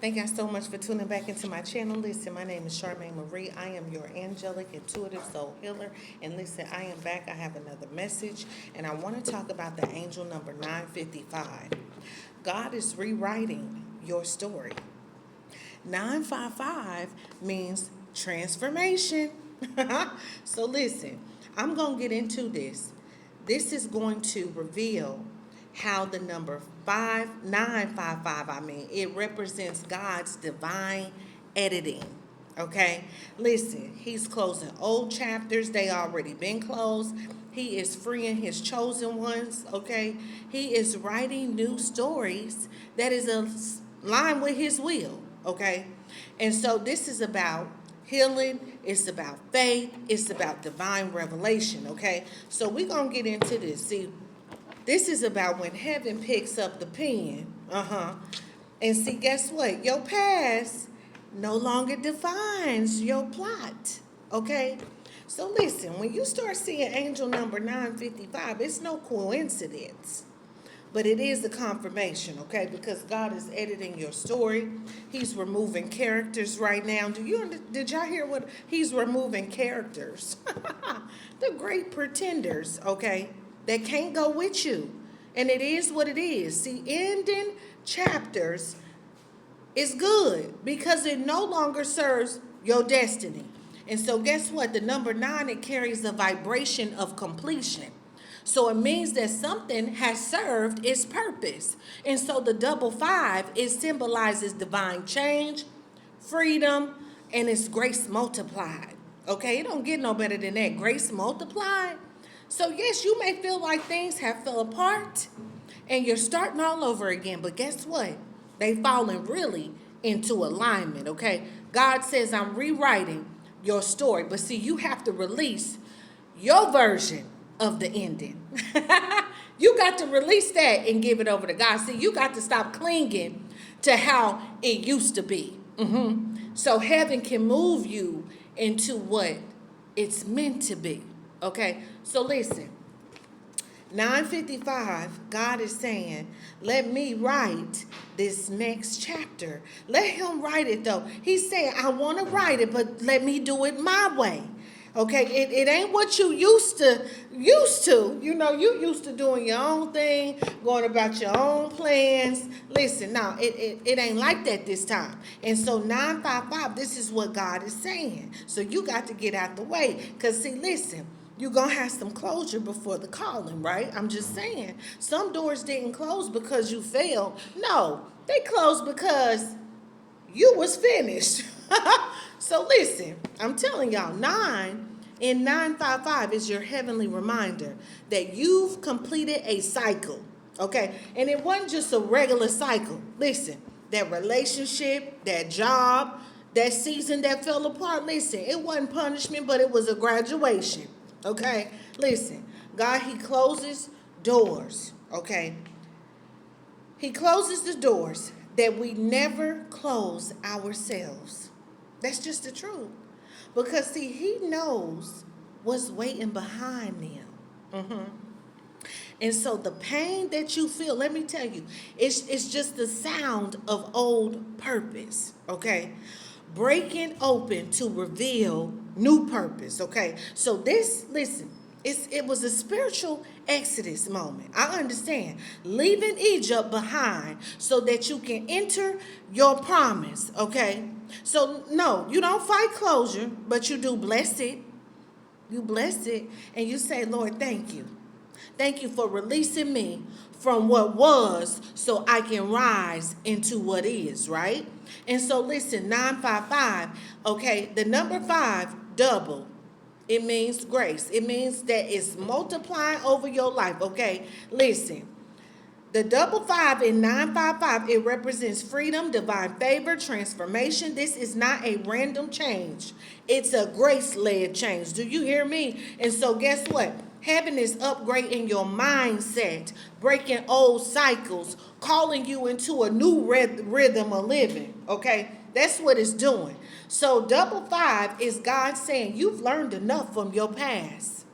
Thank you so much for tuning back into my channel. Listen, my name is Charmaine Marie. I am your angelic, intuitive soul healer. And listen, I am back. I have another message. And I want to talk about the angel number 955. God is rewriting your story. 955 means transformation. So listen, I'm going to get into this. This is going to reveal how the number 5955, it represents God's divine editing. Okay? Listen, he's closing old chapters. They already been closed. He is freeing his chosen ones. Okay? He is writing new stories that is aligned with his will. Okay? And so this is about healing, it's about faith, it's about divine revelation. Okay? So we're going to get into this. See, this is about when heaven picks up the pen. And see, guess what? Your past no longer defines your plot. Okay? So listen, when you start seeing angel number 955, it's no coincidence. But it is the confirmation, okay? Because God is editing your story. He's removing characters right now. Did y'all hear what? He's removing characters. The great pretenders, okay? That can't go with you. And it is what it is. See, ending chapters is good because it no longer serves your destiny. And so guess what? The number 9, it carries the vibration of completion. So it means that something has served its purpose. And so the double 5, it symbolizes divine change, freedom, and it's grace multiplied. Okay, it don't get no better than that. Grace multiplied. So yes, you may feel like things have fell apart and you're starting all over again. But guess what? They falling really into alignment, okay? God says, I'm rewriting your story. But see, you have to release your version of the ending. You got to release that and give it over to God. See, you got to stop clinging to how it used to be. So heaven can move you into what it's meant to be. Okay, so listen, 955, God is saying, let me write this next chapter. Let him write it though. He's saying, I want to write it, but let me do it my way. Okay, it ain't what you used to. You know, you used to doing your own thing, going about your own plans. Listen, now it ain't like that this time. And so 955, this is what God is saying. So you got to get out the way. Because see, listen, you're going to have some closure before the calling, right? I'm just saying. Some doors didn't close because you failed. No, they closed because you was finished. So listen, I'm telling y'all, 9 in 955 is your heavenly reminder that you've completed a cycle, okay? And it wasn't just a regular cycle. Listen, that relationship, that job, that season that fell apart, listen, it wasn't punishment, but it was a graduation, okay? Listen, God, he closes doors, okay? He closes the doors that we never close ourselves. That's just the truth. Because, see, he knows what's waiting behind them. And so the pain that you feel, let me tell you, it's just the sound of old purpose, okay? Breaking open to reveal new purpose, okay? So this, listen, it was a spiritual exodus moment. I understand. Leaving Egypt behind so that you can enter your promise, okay? So, no, you don't fight closure, but you do bless it. You bless it, and you say, Lord, thank you. Thank you for releasing me from what was so I can rise into what is, right? And so, listen, 955, okay, the number 5, double. It means grace. It means that it's multiplying over your life, okay? Listen. The double 5 in 955, it represents freedom, divine favor, transformation. This is not a random change. It's a grace-led change. Do you hear me? And so guess what? Heaven is upgrading your mindset, breaking old cycles, calling you into a new rhythm of living, okay? That's what it's doing. So double 5 is God saying you've learned enough from your past.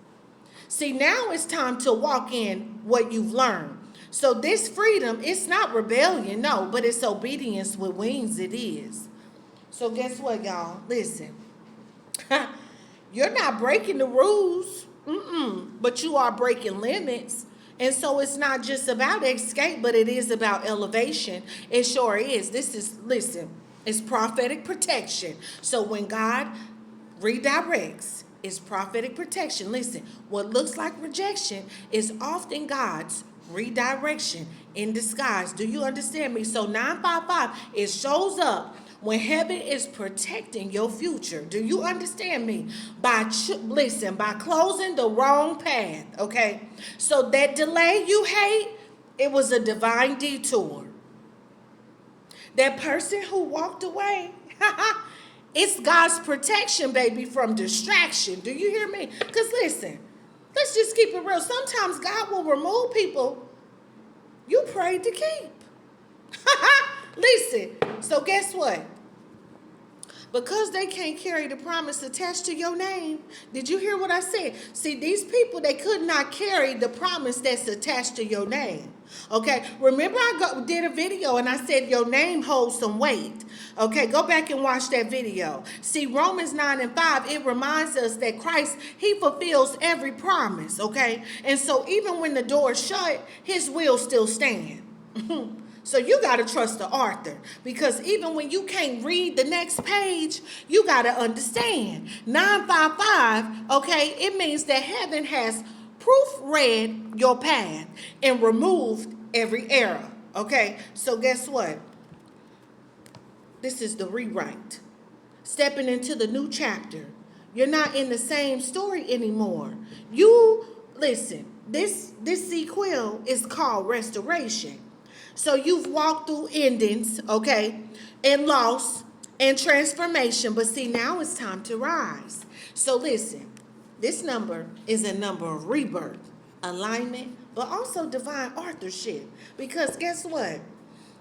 See, now it's time to walk in what you've learned. So this freedom, it's not rebellion, no, but it's obedience with wings, it is. So guess what, y'all? Listen. You're not breaking the rules, but you are breaking limits. And so it's not just about escape, but it is about elevation. It sure is. Listen, it's prophetic protection. So when God redirects, it's prophetic protection. Listen, what looks like rejection is often God's redirection in disguise. Do you understand me? So 955, it shows up when heaven is protecting your future. Do you understand me? By closing the wrong path, okay? So that delay you hate, it was a divine detour. That person who walked away, it's God's protection, baby, from distraction. Do you hear me? Because listen, let's just keep it real. Sometimes God will remove people you prayed to keep. Listen, so guess what? Because they can't carry the promise attached to your name. Did you hear what I said? See, these people, they could not carry the promise that's attached to your name. Okay, remember did a video and I said your name holds some weight. Okay, go back and watch that video. See, Romans 9:5, it reminds us that Christ, he fulfills every promise, okay? And so even when the door is shut, his will still stand. So you got to trust the author, because even when you can't read the next page, you got to understand. 955, okay, it means that heaven has proofread your path and removed every error, okay? So guess what? This is the rewrite. Stepping into the new chapter. You're not in the same story anymore. Listen, this sequel is called restoration. So you've walked through endings, okay, and loss and transformation. But see, now it's time to rise. So listen, this number is a number of rebirth, alignment, but also divine authorship. Because guess what?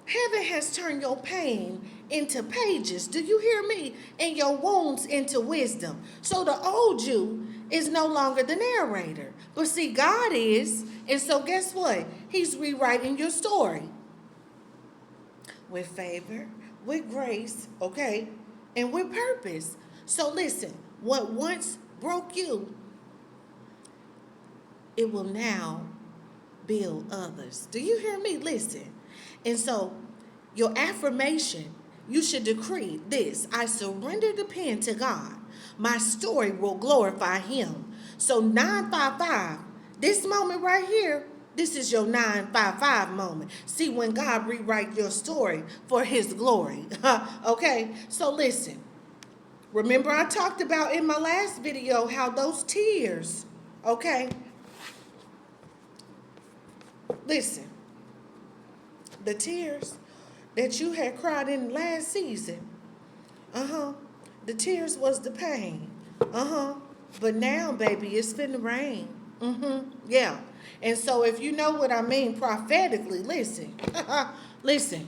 Heaven has turned your pain into pages. Do you hear me? And your wounds into wisdom. So the old you is no longer the narrator. But see, God is. And so guess what? He's rewriting your story. With favor, with grace, okay, and with purpose. So listen, what once broke you, it will now build others. Do you hear me? Listen. And so your affirmation, you should decree this: I surrender the pen to God. My story will glorify him. So 955, this moment right here, this is your 955 moment. See, when God rewrite your story for his glory. Okay, so listen. Remember I talked about in my last video how those tears, okay? Listen, the tears that you had cried in last season, the tears was the pain, but now, baby, it's finna rain. Yeah. And so if you know what I mean prophetically, listen. Listen,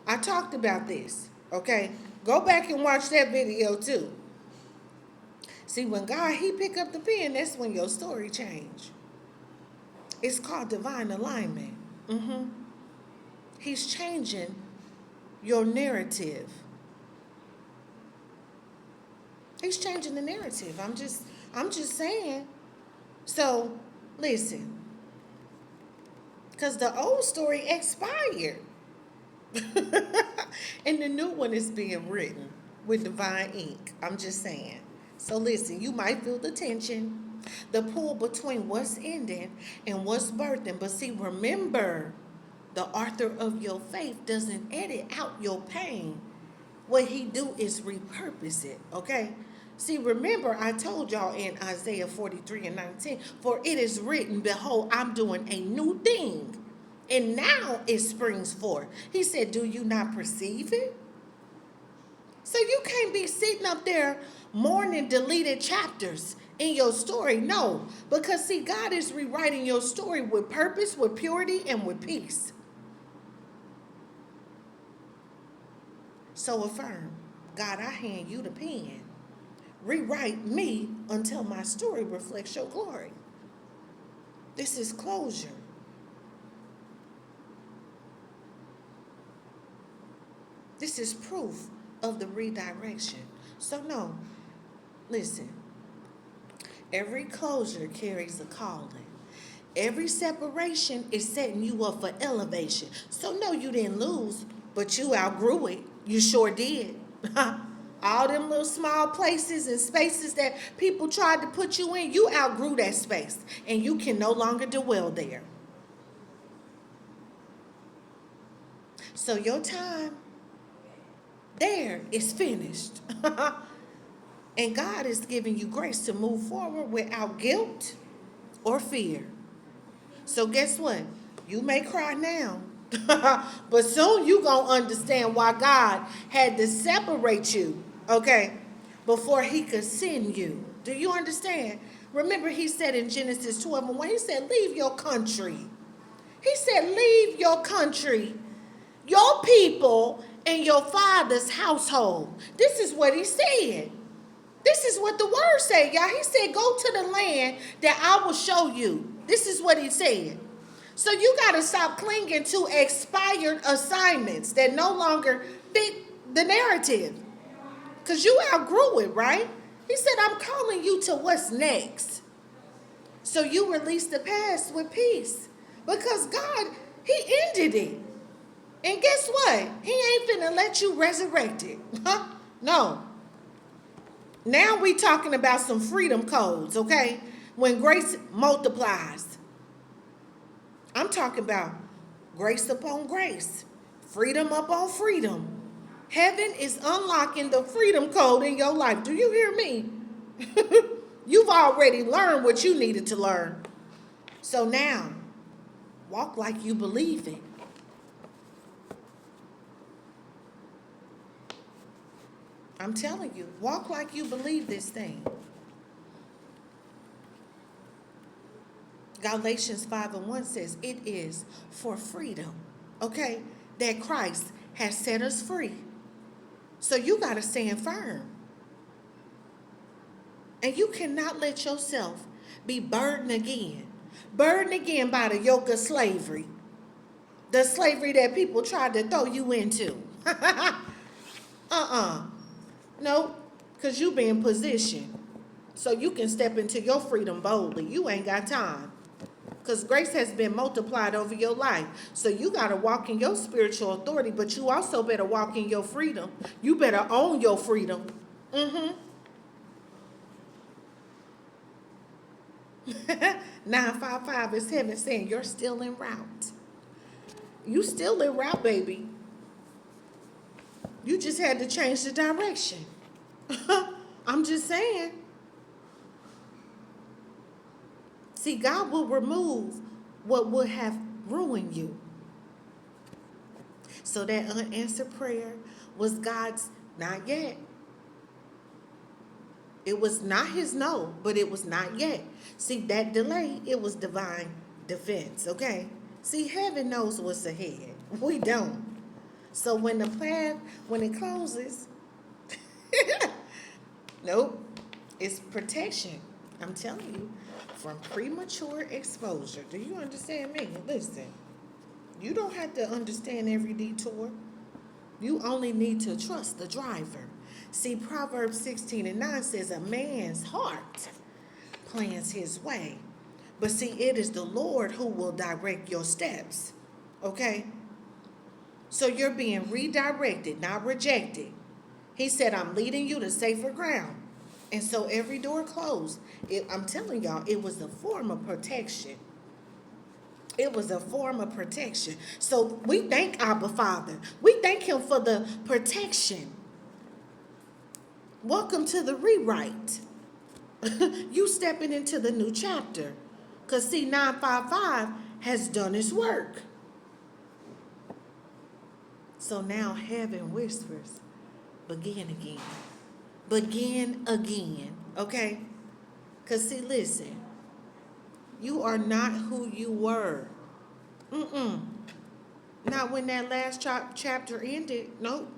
I talked about this, okay? Go back and watch that video too. See, when God, he pick up the pen, that's when your story change. It's called divine alignment. He's changing your narrative. He's changing the narrative. I'm just saying. So, listen. Because the old story expired. And the new one is being written with divine ink. I'm just saying. So listen, you might feel the tension, the pull between what's ending and what's birthing. But see, remember, the author of your faith doesn't edit out your pain. What he do is repurpose it, okay? See, remember, I told y'all in Isaiah 43:19, for it is written, behold, I'm doing a new thing, and now it springs forth. He said, do you not perceive it? So you can't be sitting up there mourning deleted chapters in your story. No, because see, God is rewriting your story with purpose, with purity, and with peace. So affirm, God, I hand you the pen. Rewrite me until my story reflects your glory. This is closure. This is proof of the redirection. So no, listen. Every closure carries a calling. Every separation is setting you up for elevation. So no, you didn't lose, but you outgrew it. You sure did. All them little small places and spaces that people tried to put you in, you outgrew that space. And you can no longer dwell there. So your time there is finished. And God is giving you grace to move forward without guilt or fear. So guess what? You may cry now, but soon you going to understand why God had to separate you, okay, before he could send you. Do you understand? Remember he said in Genesis 12:1, he said, leave your country. He said, leave your country, your people, and your father's household. This is what he said. This is what the word said, y'all. He said, go to the land that I will show you. This is what he said. So you got to stop clinging to expired assignments that no longer fit the narrative. Because you outgrew it, right? He said, I'm calling you to what's next. So you release the past with peace. Because God, he ended it. And guess what? He ain't finna let you resurrect it. No. Now we talking about some freedom codes, okay? When grace multiplies. I'm talking about grace upon grace. Freedom upon freedom. Heaven is unlocking the freedom code in your life. Do you hear me? You've already learned what you needed to learn. So now, walk like you believe it. I'm telling you, walk like you believe this thing. Galatians 5:1 says, it is for freedom, okay, that Christ has set us free. So you got to stand firm. And you cannot let yourself be burdened again by the yoke of slavery. The slavery that people tried to throw you into. No, because you be in position. So you can step into your freedom boldly. You ain't got time. Because grace has been multiplied over your life. So you got to walk in your spiritual authority, but you also better walk in your freedom. You better own your freedom. 955 is heaven saying you're still en route. You still en route, baby. You just had to change the direction. I'm just saying. See, God will remove what would have ruined you. So that unanswered prayer was God's not yet. It was not his no, but it was not yet. See, that delay, it was divine defense, okay? See, heaven knows what's ahead. We don't. So when it closes, nope, it's protection. I'm telling you, from premature exposure. Do you understand me? Listen, you don't have to understand every detour. You only need to trust the driver. See, Proverbs 16:9 says, a man's heart plans his way. But see, it is the Lord who will direct your steps. Okay? So you're being redirected, not rejected. He said, I'm leading you to safer ground. And so every door closed. I'm telling y'all, it was a form of protection. It was a form of protection. So we thank Abba Father. We thank him for the protection. Welcome to the rewrite. You stepping into the new chapter. Because see, 955 has done its work. So now heaven whispers, begin again. Begin again, okay? Because see, listen, you are not who you were. Not when that last chapter ended, nope.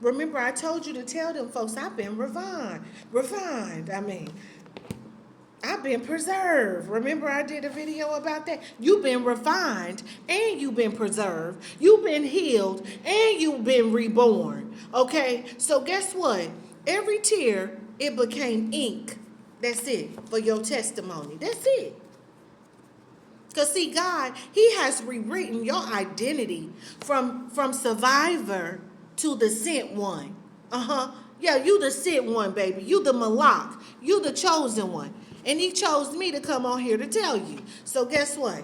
Remember, I told you to tell them folks, I've been refined. I've been preserved. Remember I did a video about that? You've been refined and you've been preserved. You've been healed and you've been reborn. Okay? So guess what? Every tear, it became ink. That's it for your testimony. That's it. Because see, God, He has rewritten your identity from survivor to the sent one. Yeah, you the sent one, baby. You the Malak. You the chosen one. And He chose me to come on here to tell you. So guess what?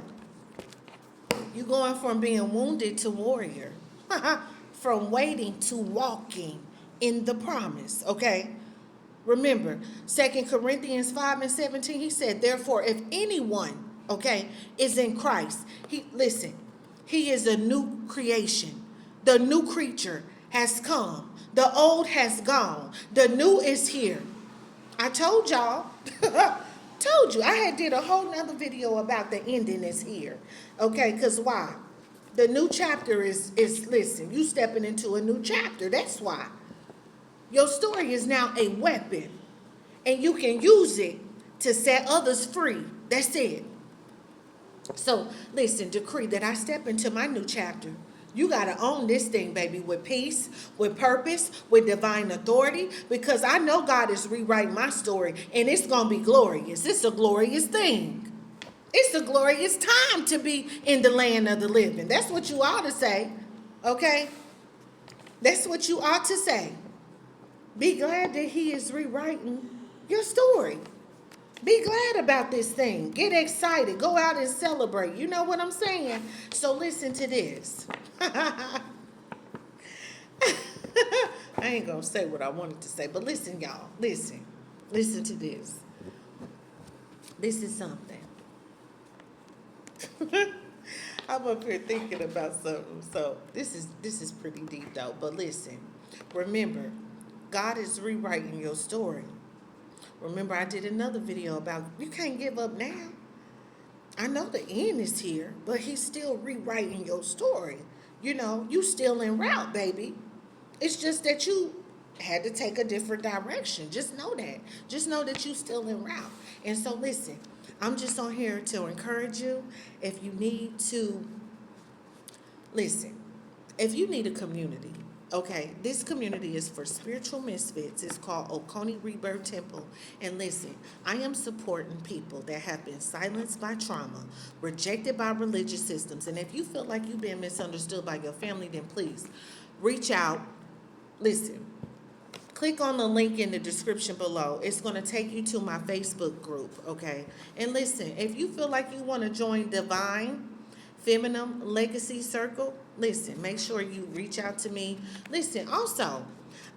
You're going from being wounded to warrior. From waiting to walking in the promise, okay? Remember, 2 Corinthians 5:17, He said, therefore, if anyone, okay, is in Christ, he is a new creation. The new creature has come. The old has gone. The new is here. I told y'all. Told you. I had did a whole nother video about the ending is here. Okay, because why? The new chapter is listen, you stepping into a new chapter. That's why. Your story is now a weapon. And you can use it to set others free. That's it. So, listen, decree that I step into my new chapter. You got to own this thing, baby, with peace, with purpose, with divine authority, because I know God is rewriting my story, and it's going to be glorious. It's a glorious thing. It's a glorious time to be in the land of the living. That's what you ought to say, okay? That's what you ought to say. Be glad that He is rewriting your story. Be glad about this thing. Get excited. Go out and celebrate. You know what I'm saying? So listen to this. I ain't going to say what I wanted to say, but listen, y'all. Listen. Listen to this. This is something. I'm up here thinking about something. So this is pretty deep, though. But listen. Remember, God is rewriting your story. Remember, I did another video about you can't give up now. I know the end is here, but He's still rewriting your story. You know, you still en route, baby. It's just that you had to take a different direction. Just know that. Just know that you still en route. And so listen, I'm just on here to encourage you. If you need to, listen, if you need a community, okay, this community is for spiritual misfits. It's called Oconee Rebirth Temple. And listen, I am supporting people that have been silenced by trauma, rejected by religious systems. And if you feel like you've been misunderstood by your family, then please reach out. Listen, click on the link in the description below. It's going to take you to my Facebook group, okay? And listen, if you feel like you want to join Divine Feminine Legacy Circle, listen, make sure you reach out to me. Listen, also,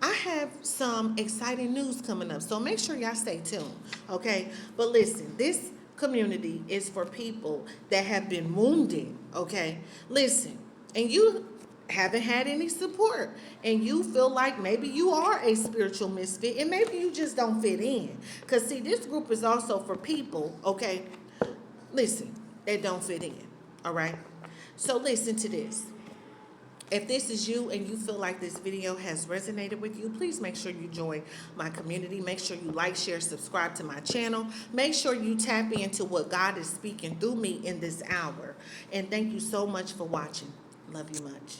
I have some exciting news coming up, so make sure y'all stay tuned, okay? But listen, this community is for people that have been wounded, okay? Listen, and you haven't had any support, and you feel like maybe you are a spiritual misfit, and maybe you just don't fit in. Because, see, this group is also for people, okay, listen, that don't fit in, all right? So listen to this. If this is you and you feel like this video has resonated with you, please make sure you join my community. Make sure you like, share, subscribe to my channel. Make sure you tap into what God is speaking through me in this hour. And thank you so much for watching. Love you much.